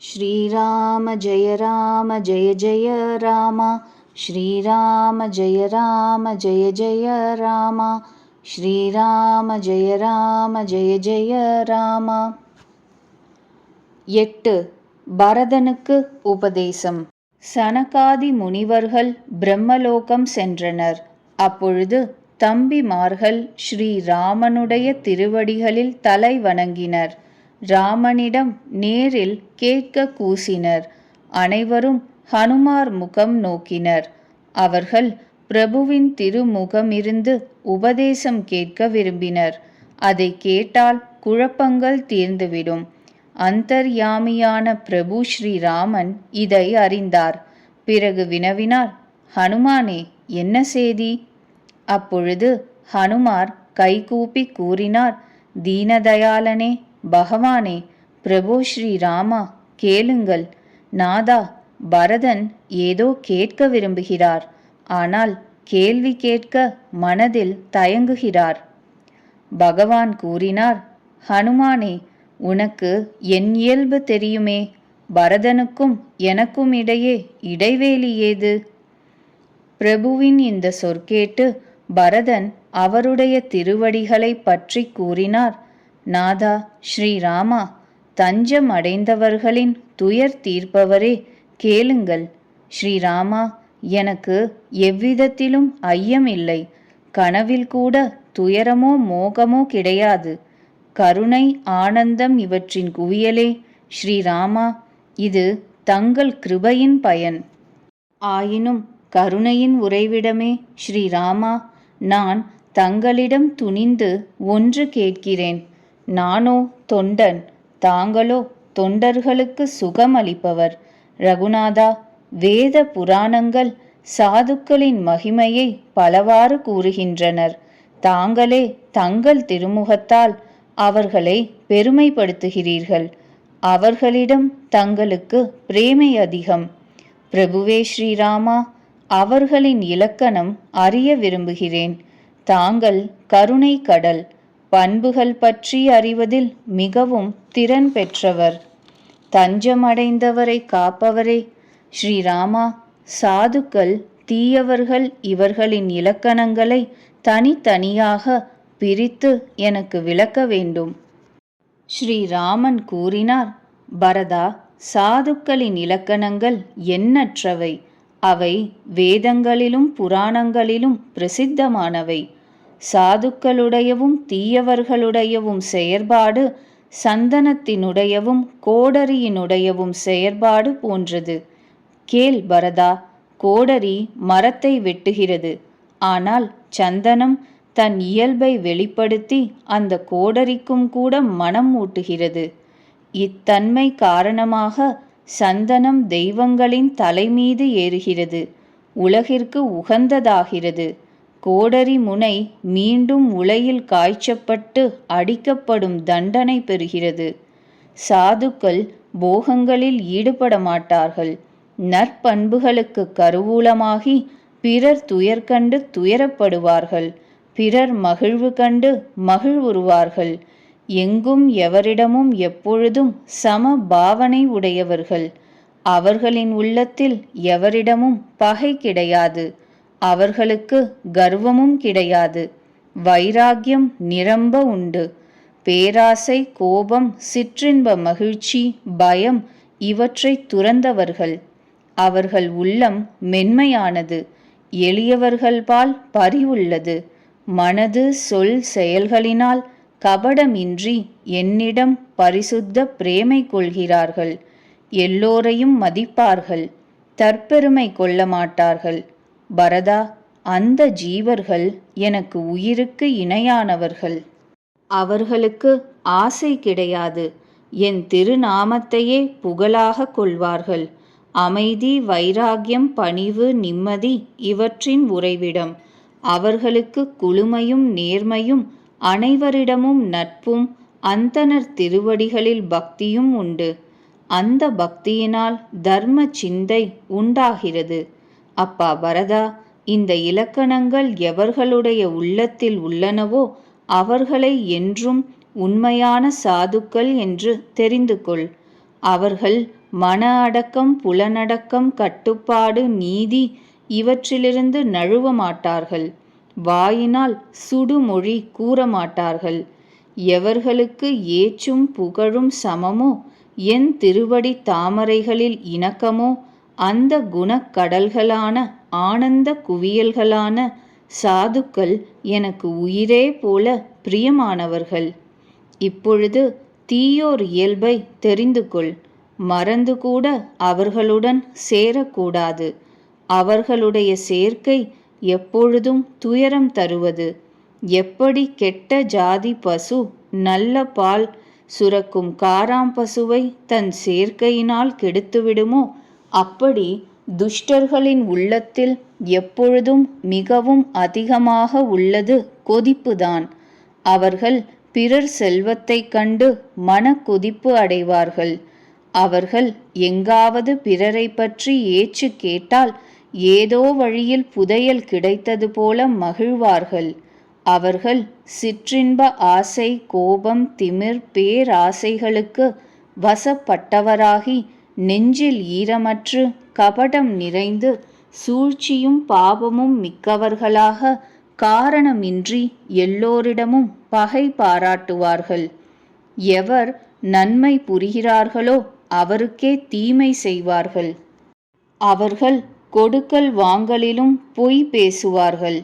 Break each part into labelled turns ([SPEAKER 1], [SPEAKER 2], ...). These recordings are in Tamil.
[SPEAKER 1] श्रीराम जय जय राम। श्रीराम जय जय राम। श्रीराम जय जय राम। 8. பரதனுக்கு உபதேசம். சனகாதி முனிவர்கள் பிரம்மலோகம் சென்றனர். அப்பொழுது தம்பிமார்கள் ஸ்ரீராமனுடைய திருவடிகளில் தலை வணங்கினர். ராமனிடம் நேரில் கேட்க கூசினர். அனைவரும் ஹனுமார் முகம் நோக்கினர். அவர்கள் பிரபுவின் திருமுகமிருந்து உபதேசம் கேட்க விரும்பினர். அதை கேட்டால் குழப்பங்கள் தீர்ந்துவிடும். அந்தர்யாமியான பிரபு ஸ்ரீராமன் இதை அறிந்தார். பிறகு வினவினார், ஹனுமானே, என்ன செய்தி? அப்பொழுது ஹனுமார் கைகூப்பி கூறினார், தீனதயாளனே, பகவானே, பிரபு ஸ்ரீராமா, கேளுங்கள். நாதா, பரதன் ஏதோ கேட்க விரும்புகிறார். ஆனால் கேள்வி கேட்க மனதில் தயங்குகிறார். பகவான் கூறினார், ஹனுமானே, உனக்கு என் இயல்பு தெரியுமே. பரதனுக்கும் எனக்கும் இடையே இடைவேளி ஏது? பிரபுவின் இந்த சொற்கேட்டு பரதன் அவருடைய திருவடிகளை பற்றி கூறினார், நாதா ஸ்ரீராமா, தஞ்சம் அடைந்தவர்களின் துயர் தீர்ப்பவரே, கேளுங்கள். ஸ்ரீராமா, எனக்கு எவ்விதத்திலும் ஐயமில்லை. கனவில் கூட துயரமோ மோகமோ கிடையாது. கருணை ஆனந்தம் இவற்றின் குவியலே. ஸ்ரீராமா, இது தங்கள் கிருபையின் பயன். ஆயினும் கருணையின் உறைவிடமே ஸ்ரீராமா, நான் தங்களிடம் துணிந்து ஒன்று கேட்கிறேன். நானோ தொண்டன், தாங்களோ தொண்டர்களுக்கு சுகம் அளிப்பவர். ரகுநாதா, வேத புராணங்கள் சாதுக்களின் மகிமையை பலவாறு கூறுகின்றனர். தாங்களே தங்கள் திருமுகத்தால் அவர்களை பெருமைப்படுத்துகிறீர்கள். அவர்களிடம் தங்களுக்கு பிரேமை அதிகம். பிரபுவே ஸ்ரீராமா, அவர்களின் இலக்கணம் அறிய விரும்புகிறேன். தாங்கள் கருணை கடல். பண்புகள் பற்றி அறிவதில் மிகவும் திறன் பெற்றவர். தஞ்சமடைந்தவரை காப்பவரே. ஸ்ரீராமா, சாதுக்கள் தீயவர்கள் இவர்களின் இலக்கணங்களை தனித்தனியாக பிரித்து எனக்கு விளக்க வேண்டும். ஸ்ரீராமன் கூறினார், பரதா, சாதுக்களின் இலக்கணங்கள் எண்ணற்றவை. அவை வேதங்களிலும் புராணங்களிலும் பிரசித்தமானவை. சாதுக்களுடையவும் தீயவர்களுடையவும் செயற்பாடு சந்தனத்தினுடையவும் கோடரியினுடையவும் செயற்பாடு போன்றது. கேள் பரதா, கோடரி மரத்தை வெட்டுகிறது. ஆனால் சந்தனம் தன் இயல்பை வெளிப்படுத்தி அந்த கோடரிக்கும் கூட மனம் ஊட்டுகிறது. இத்தன்மை காரணமாக சந்தனம் தெய்வங்களின் தலைமீது ஏறுகிறது, உலகிற்கு உகந்ததாகிறது. கோடரி முனை மீண்டும் உலையில் காய்ச்சப்பட்டு அடிக்கப்படும் தண்டனை பெறுகிறது. சாதுக்கள் போகங்களில் ஈடுபட மாட்டார்கள். நற்பண்புகளுக்கு கருவூலமாகி பிறர் துயர் கண்டு துயரப்படுவார்கள். பிறர் மகிழ்வு கண்டு மகிழ்வுறுவார்கள். எங்கும் எவரிடமும் எப்பொழுதும் சம பாவனை உடையவர்கள். அவர்களின் உள்ளத்தில் எவரிடமும் பகை கிடையாது. அவர்களுக்கு கர்வமும் கிடையாது. வைராக்கியம் நிரம்ப உண்டு. பேராசை, கோபம், சிற்றின்ப மகிழ்ச்சி, பயம் இவற்றை துறந்தவர்கள். அவர்கள் உள்ளம் மென்மையானது. எளியவர்கள்பால் பரிவுள்ளது. மனது சொல் செயல்களினால் கபடமின்றி என்னிடம் பரிசுத்த பிரேமை கொள்கிறார்கள். எல்லோரையும் மதிப்பார்கள். தற்பெருமை கொள்ள மாட்டார்கள். பரதா, அந்த ஜீவர்கள் எனக்கு உயிருக்கு இணையானவர்கள். அவர்களுக்கு ஆசை கிடையாது. என் திருநாமத்தையே புகழாக கொள்வார்கள். அமைதி, வைராக்கியம், பணிவு, நிம்மதி இவற்றின் உறைவிடம். அவர்களுக்கு குளுமையும் நேர்மையும் அனைவரிடமும் நட்பும் அந்தணர் திருவடிகளில் பக்தியும் உண்டு. அந்த பக்தியினால் தர்ம சிந்தை உண்டாகிறது. அப்பா பரதா, இந்த இலக்கணங்கள் எவர்களுடைய உள்ளத்தில் உள்ளனவோ அவர்களை என்றும் உண்மையான சாதுக்கள் என்று தெரிந்து கொள். அவர்கள் மன அடக்கம், புலனடக்கம், கட்டுப்பாடு, நீதி இவற்றிலிருந்து நழுவ மாட்டார்கள். வாயினால் சுடுமொழி கூறமாட்டார்கள். எவர்களுக்கு ஏச்சும் புகழும் சமமோ, என் திருவடி தாமரைகளில் இணக்கமோ, அந்த குணக்கடல்களான ஆனந்த குவியல்களான சாதுக்கள் எனக்கு உயிரே போல பிரியமானவர்கள். இப்பொழுது தீயோர் இயல்பை தெரிந்து கொள். மறந்து கூட அவர்களுடன் சேரக்கூடாது. அவர்களுடைய சேர்க்கை எப்பொழுதும் துயரம் தருவது. எப்படி கெட்ட ஜாதி பசு நல்ல பால் சுரக்கும் காராம் பசுவை தன் சேர்க்கையினால் கெடுத்துவிடுமோ, அப்படி துஷ்டர்களின் உள்ளத்தில் எப்பொழுதும் மிகவும் அதிகமாக உள்ளது கொதிப்புதான். அவர்கள் பிறர் செல்வத்தைக் கண்டு மன கொதிப்பு அடைவார்கள். அவர்கள் எங்காவது பிறரை பற்றி ஏச்சு கேட்டால் ஏதோ வழியில் புதையல் கிடைத்தது போல மகிழ்வார்கள். அவர்கள் சிற்றின்ப ஆசை, கோபம், திமிர், பேராசைகளுக்கு வசப்பட்டவராகி நெஞ்சில் ஈரமற்று கபடம் நிறைந்து சூழ்ச்சியும் பாவமும் மிக்கவர்களாக காரணமின்றி எல்லோரிடமும் பகை பாராட்டுவார்கள். எவர் நன்மை புரிகிறார்களோ அவருக்கே தீமை செய்வார்கள். அவர்கள் கொடுக்கல் வாங்கலிலும் பொய் பேசுவார்கள்.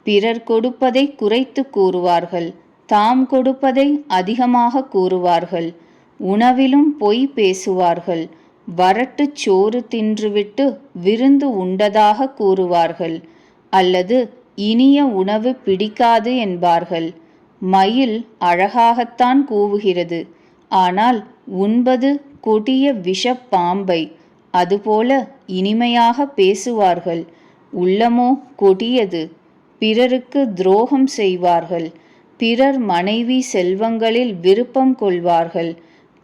[SPEAKER 1] பிறர் கொடுப்பதை குறைத்து கூறுவார்கள். தாம் கொடுப்பதை அதிகமாக கூறுவார்கள். உணவிலும் பொய் பேசுவார்கள். வரட்டுச் சோறு தின்றுவிட்டு விருந்து உண்டதாக கூறுவார்கள். அல்லது இனிய உணவு பிடிக்காது என்பார்கள். மயில் அழகாகத்தான் கூவுகிறது, ஆனால் உண்பது கொடிய விஷப்பாம்பை. அதுபோல இனிமையாக பேசுவார்கள், உள்ளமோ கொடியது. பிறருக்கு துரோகம் செய்வார்கள். பிறர் மனைவி செல்வங்களில் விருப்பம் கொள்வார்கள்.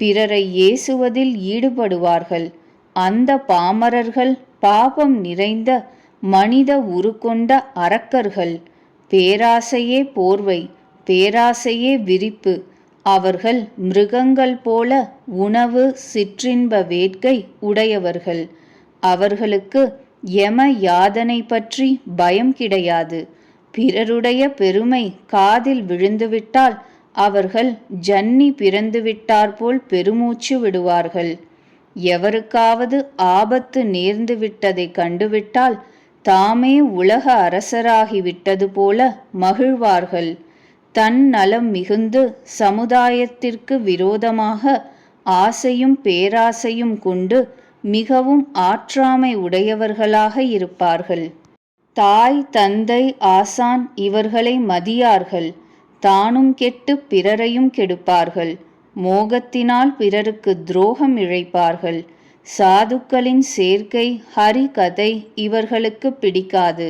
[SPEAKER 1] பிறரை ஏசுவதில் ஈடுபடுவார்கள். அந்த பாமரர்கள் பாபம் நிறைந்த மனித உருக்கொண்ட அரக்கர்கள். பேராசையே போர்வை, பேராசையே விரிப்பு. அவர்கள் மிருகங்கள் போல உணவு, சிற்றின்ப வேட்கை உடையவர்கள். அவர்களுக்கு யம யாதனை பற்றி பயம் கிடையாது. பிறருடைய பெருமை காதில் விழுந்துவிட்டால் அவர்கள் ஜன்னி பிறந்துவிட்டாற்போல் பெருமூச்சு விடுவார்கள். எவருக்காவது ஆபத்து நேர்ந்து விட்டதை கண்டுவிட்டால் தாமே உலக அரசராகிவிட்டது போல மகிழ்வார்கள். தன் நலம் மிகுந்து சமுதாயத்திற்கு விரோதமாக ஆசையும் பேராசையும் கொண்டு மிகவும் ஆற்றாமை உடையவர்களாக இருப்பார்கள். தாய், தந்தை, ஆசான் இவர்களை மதியார்கள். தானும் கெட்டு பிறரையும் கெடுப்பார்கள். மோகத்தினால் பிறருக்கு துரோகம் இழைப்பார்கள். சாதுக்களின் சேர்க்கை, ஹரி கதை இவர்களுக்கு பிடிக்காது.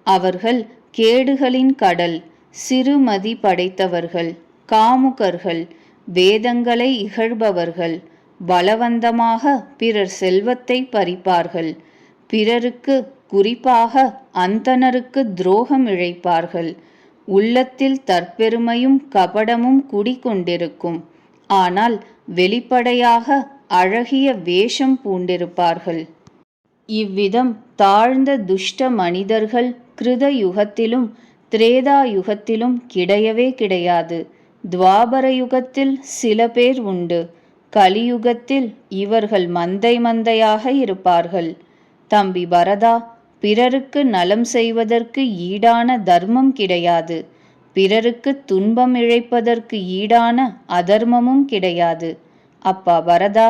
[SPEAKER 1] அவர்கள் கேடுகளின் கடல், சிறுமதி படைத்தவர்கள், காமுகர்கள், வேதங்களை இகழ்பவர்கள். பலவந்தமாக பிறர் செல்வத்தை பறிப்பார்கள். பிறருக்கு, குறிப்பாக அந்தணருக்கு துரோகம் இழைப்பார்கள். உள்ளத்தில் தற்பெருமையும் கபடமும் குடிகொண்டிருக்கும். ஆனால் வெளிப்படையாக அழகிய வேஷம் பூண்டிருப்பார்கள். இவ்விதம் தாழ்ந்த துஷ்ட மனிதர்கள் கிருத யுகத்திலும் திரேதா யுகத்திலும் கிடையவே கிடையாது. துவாபர யுகத்தில் சில பேர் உண்டு. கலியுகத்தில் இவர்கள் மந்தை மந்தையாக இருப்பார்கள். தம்பி பரதா, பிறருக்கு நலம் செய்வதற்கு ஈடான தர்மம் கிடையாது. பிறருக்கு துன்பம் இழைப்பதற்கு ஈடான அதர்மமும் கிடையாது. அப்பா பரதா,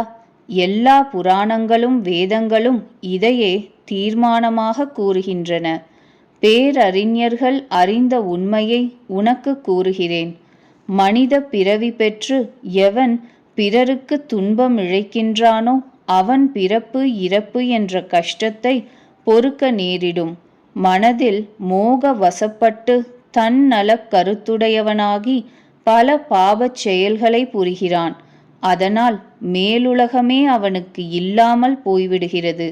[SPEAKER 1] எல்லா புராணங்களும் வேதங்களும் இதையே தீர்மானமாக கூறுகின்றன. பேரறிஞர்கள் அறிந்த உண்மையை உனக்கு கூறுகிறேன். மனித பிறவி பெற்று எவன் பிறருக்கு துன்பம் இழைக்கின்றானோ அவன் பிறப்பு இறப்பு என்ற கஷ்டத்தை பொறுக்க நேரிடும். மனதில் மோக வசப்பட்டு தன்னலக் கருத்துடையவனாகி பல பாபச் செயல்களை புரிகிறான். அதனால் மேலுலகமே அவனுக்கு இல்லாமல் போய்விடுகிறது.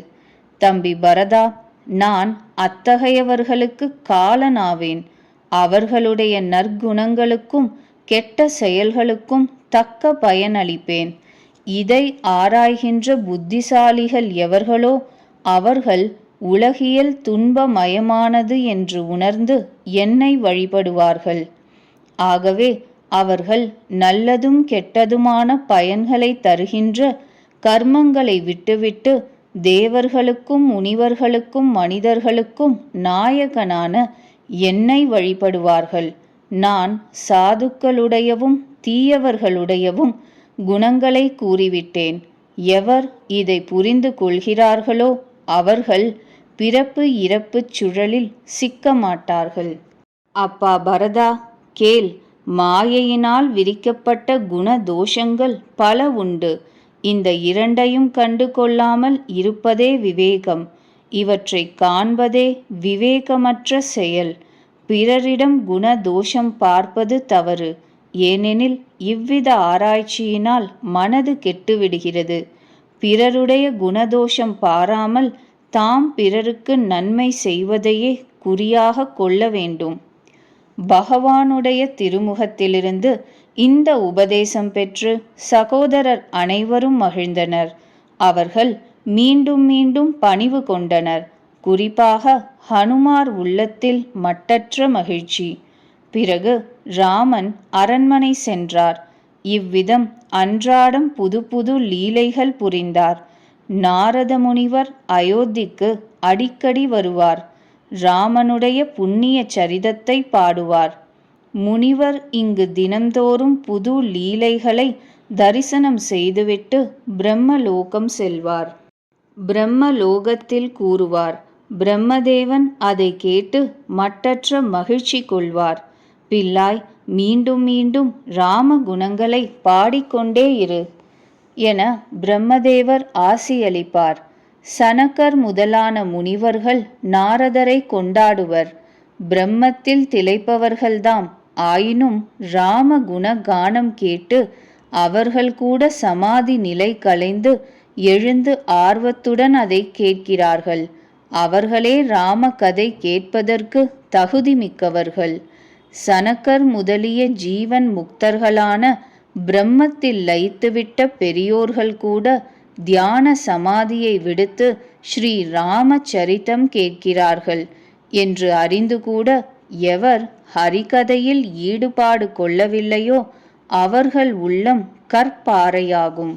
[SPEAKER 1] தம்பி பரதா, நான் அத்தகையவர்களுக்கு காலனாவேன். அவர்களுடைய நற்குணங்களுக்கும் கெட்ட செயல்களுக்கும் தக்க பயனளிப்பேன். இதை ஆராய்கின்ற புத்திசாலிகள் எவர்களோ அவர்கள் உலகியல் துன்பமயமானது என்று உணர்ந்து என்னை வழிபடுவார்கள். ஆகவே அவர்கள் நல்லதும் கெட்டதுமான பயன்களை தருகின்ற கர்மங்களை விட்டுவிட்டு தேவர்களுக்கும் முனிவர்களுக்கும் மனிதர்களுக்கும் நாயகனான என்னை வழிபடுவார்கள். நான் சாதுக்களுடையவும் தீயவர்களுடையவும் குணங்களை கூறிவிட்டேன். எவர் இதை புரிந்து கொள்கிறார்களோ அவர்கள் பிறப்பு இறப்புச் சுழலில் சிக்க மாட்டார்கள். அப்பா பரதா, கேள். மாயையினால் விரிக்கப்பட்ட குண தோஷங்கள் பல உண்டு. இந்த இரண்டையும் கண்டு கொள்ளாமல் இருப்பதே விவேகம். இவற்றை காண்பதே விவேகமற்ற செயல். பிறரிடம் குண தோஷம் பார்ப்பது தவறு. ஏனெனில் இவ்வித ஆராய்ச்சியினால் மனது கெட்டுவிடுகிறது. பிறருடைய குணதோஷம் பாராமல் தாம் பிறருக்கு நன்மை செய்வதையே குறியாக கொள்ள வேண்டும். பகவானுடைய திருமுகத்திலிருந்து இந்த உபதேசம் பெற்று சகோதரர் அனைவரும் மகிழ்ந்தனர். அவர்கள் மீண்டும் மீண்டும் பணிவு கொண்டனர். குறிப்பாக ஹனுமார் உள்ளத்தில் மட்டற்ற மகிழ்ச்சி. பிறகு ராமன் அரண்மனை சென்றார். இவ்விதம் அன்றாடம் புது புது லீலைகள் புரிந்தார். நாரத முனிவர் அயோத்திக்கு அடிக்கடி வருவார். ராமனுடைய புண்ணிய சரிதத்தை பாடுவார். முனிவர் இங்கு தினந்தோறும் புது லீலைகளை தரிசனம் செய்துவிட்டு பிரம்மலோகம் செல்வார். பிரம்மலோகத்தில் கூறுவார். பிரம்மதேவன் அதை கேட்டு மட்டற்ற மகிழ்ச்சி கொள்வார். பிள்ளாய், மீண்டும் மீண்டும் ராம குணங்களை பாடிக்கொண்டே இரு என பிரம்மதேவர் ஆசியளிப்பார். சனகர் முதலான முனிவர்கள் நாரதரை கொண்டாடுவர். பிரம்மத்தில் திளைப்பவர்கள்தாம். ஆயினும் ராம குண கானம் கேட்டு அவர்கள் கூட சமாதி நிலை களைந்து எழுந்து ஆர்வத்துடன் அதை கேட்கிறார்கள். அவர்களே ராம கதை கேட்பதற்கு தகுதி மிக்கவர்கள். சனகர் முதலிய ஜீவன் முக்தர்களான பிரம்மத்தில் லயித்துவிட்ட பெரியோர்கள் கூட தியான சமாதியை விடுத்து ஸ்ரீ ராமச்சரிதம் கேட்கிறார்கள் என்று அறிந்து கூட எவர் ஹரிகதையில் ஈடுபாடு கொள்ளவில்லையோ அவர்கள் உள்ளம் கற்பாறையாகும்.